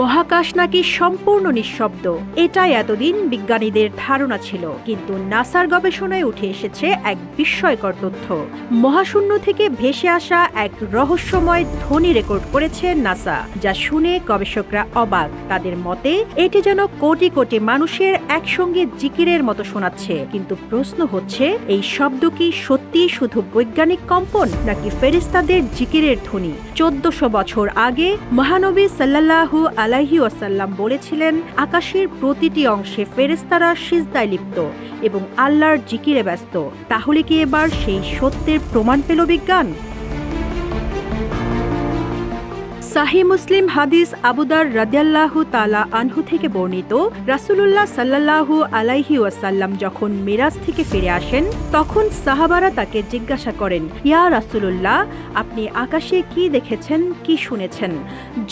মহাকাশ নাকি সম্পূর্ণ নিঃশব্দ, এটাই এতদিন বিজ্ঞানীদের ধারণা ছিল। কিন্তু নাসার গবেষণায় উঠে এসেছে এক বিস্ময়কর তথ্য। মহাশূন্য থেকে ভেসে আসা এক রহস্যময় ধ্বনি রেকর্ড করেছে নাসা, যা শুনে গবেষকরা অবাক। তাদের মতে এটি যেন কোটি কোটি মানুষের একসঙ্গে জিকিরের মতো শোনাচ্ছে। কিন্তু প্রশ্ন হচ্ছে, এই শব্দ কি সত্যি শুধু বৈজ্ঞানিক কম্পন, নাকি ফেরেশতাদের জিকিরের ধ্বনি? 1400 বছর আগে মহানবী সাল্লাল্লাহু আলাইহি ওয়াসাল্লাম বলেছিলেন, আকাশের প্রতিটি অংশে ফেরেশতারা সিজদায় লিপ্ত এবং আল্লাহর জিকিরে ব্যস্ত। তাহলে কি এবার সেই সত্যের প্রমাণ পেল বিজ্ঞান? সাহিহ মুসলিম হাদিস আবু দার রাদিয়াল্লাহু তাআলা আনহু থেকে বর্ণিত, রাসূলুল্লাহ সাল্লাল্লাহু আলাইহি ওয়াসাল্লাম যখন মিরাজ থেকে ফিরে আসেন, তখন সাহাবারা তাকে জিজ্ঞাসা করেন, ইয়া রাসূলুল্লাহ, আপনি আকাশে কি দেখেছেন, কি শুনেছেন?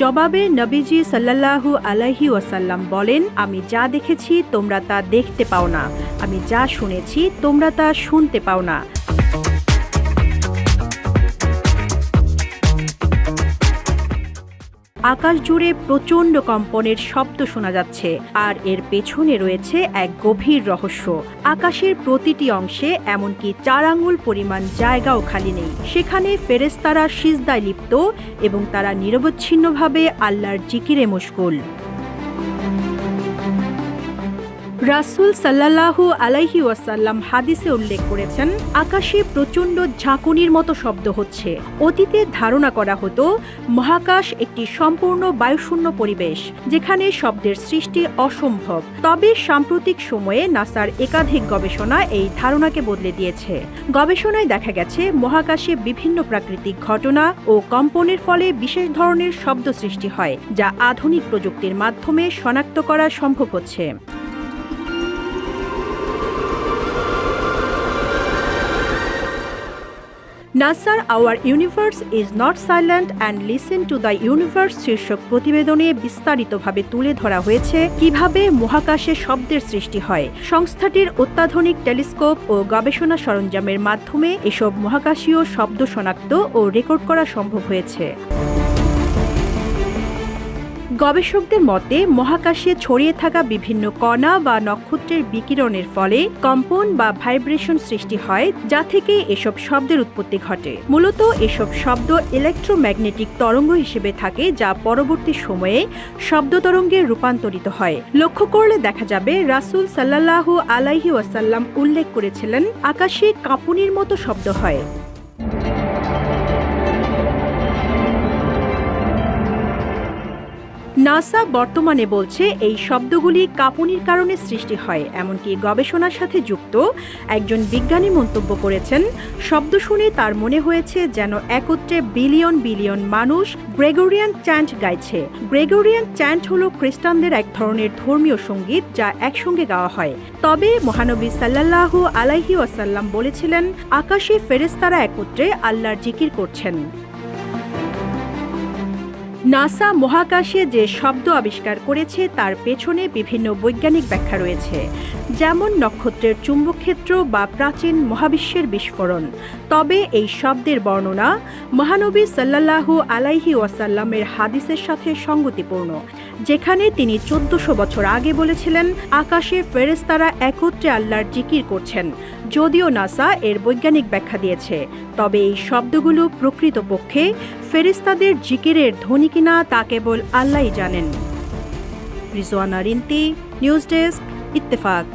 জবাবে নবীজি সাল্লাল্লাহু আলাইহি ওয়াসাল্লাম বলেন, আমি যা দেখেছি তোমরা তা দেখতে পাও না, আমি যা শুনেছি তোমরা তা শুনতে পাও না। আকাশ জুড়ে প্রচণ্ড কম্পনের শব্দ শোনা যাচ্ছে, আর এর পেছনে রয়েছে এক গভীর রহস্য। আকাশের প্রতিটি অংশে এমনকি 4 আঙ্গুল পরিমাণ জায়গাও খালি নেই। সেখানে ফেরেশতারা সিজদায় লিপ্ত এবং তারা নিরবচ্ছিন্নভাবে আল্লাহর জিকিরে মশগুল। রাসূল সাল্লাল্লাহু আলাইহি ওয়াসাল্লাম হাদিসে উল্লেখ করেছেন, আকাশে প্রচণ্ড ঝাঁকুনির মতো শব্দ হচ্ছে। অতীতে ধারণা করা হতো মহাকাশ একটি সম্পূর্ণ বায়ুশূন্য পরিবেশ, যেখানে শব্দের সৃষ্টি অসম্ভব। তবে সাম্প্রতিক সময়ে নাসার একাধিক গবেষণা এই ধারণাকে বদলে দিয়েছে। গবেষণায় দেখা গেছে, মহাকাশে বিভিন্ন প্রাকৃতিক ঘটনা ও কম্পনের ফলে বিশেষ ধরনের শব্দ সৃষ্টি হয়, যা আধুনিক প্রযুক্তির মাধ্যমে শনাক্ত করা সম্ভব হচ্ছে। নাসার hour universe is not silent and listen to the universe শীর্ষক প্রতিবেদনে বিস্তারিতভাবে তুলে ধরা হয়েছে কিভাবে মহাকাশে শব্দের সৃষ্টি হয়। সংস্থাটির অত্যাধুনিক টেলিস্কোপ ও গবেষণা সরঞ্জামের মাধ্যমে এসব মহাকাশীয় শব্দ শনাক্ত ও রেকর্ড করা সম্ভব হয়েছে। গবেষকদের মতে, মহাকাশে ছড়িয়ে থাকা বিভিন্ন কণা বা নক্ষত্রের বিকিরণের ফলে কম্পন বা ভাইব্রেশন সৃষ্টি হয়, যা থেকে এসব শব্দের উৎপত্তি ঘটে। মূলত এসব শব্দ ইলেকট্রোম্যাগনেটিক তরঙ্গ হিসেবে থাকে, যা পরবর্তী সময়ে শব্দ তরঙ্গে রূপান্তরিত হয়। লক্ষ্য করলে দেখা যাবে, রাসূল সাল্লাল্লাহু আলাইহি ওয়াসাল্লাম উল্লেখ করেছিলেন, আকাশে কাঁপুনির মতো শব্দ হয়। নাসা বর্তমানে বলছে, এই শব্দগুলি কাঁপুনির কারণে সৃষ্টি হয়। এমনকি গবেষণার সাথে যুক্ত একজন বিজ্ঞানী মন্তব্য করেছেন, শব্দ শুনে তার মনে হয়েছে যেন একত্রে বিলিয়ন বিলিয়ন মানুষ গ্রেগরিয়ান চ্যান্ট গাইছে। গ্রেগরিয়ান চ্যান্ট হলো খ্রিস্টানদের এক ধরনের ধর্মীয় সঙ্গীত, যা একসঙ্গে গাওয়া হয়। তবে মহানবী সাল্লাল্লাহু আলাইহি ওয়াসাল্লাম বলেছিলেন, আকাশে ফেরেশতারা একত্রে আল্লাহর জিকির করছেন। নাসা মহাকাশে যে শব্দ আবিষ্কার করেছে তার পেছনে বিভিন্ন বৈজ্ঞানিক ব্যাখ্যা রয়েছে, যেমন নক্ষত্রের চুম্বকক্ষেত্র বা প্রাচীন মহাবিশ্বের বিস্ফোরণ। তবে এই শব্দের বর্ণনা মহানবী সাল্লাল্লাহু আলাইহি ওয়াসাল্লামের হাদিসের সাথে সঙ্গতিপূর্ণ, যেখানে তিনি 1400 বছর আগে বলেছিলেন, আকাশে ফেরেশতারা একত্রে আল্লাহর জিকির করছেন। যদিও নাসা এর বৈজ্ঞানিক ব্যাখ্যা দিয়েছে, তবে এই শব্দগুলো প্রকৃতপক্ষে ফেরেশতাদের জিকিরের ধ্বনি কিনা তা কেবল আল্লাহই জানেন। Rizwana Rinti, news desk, Ittefaq.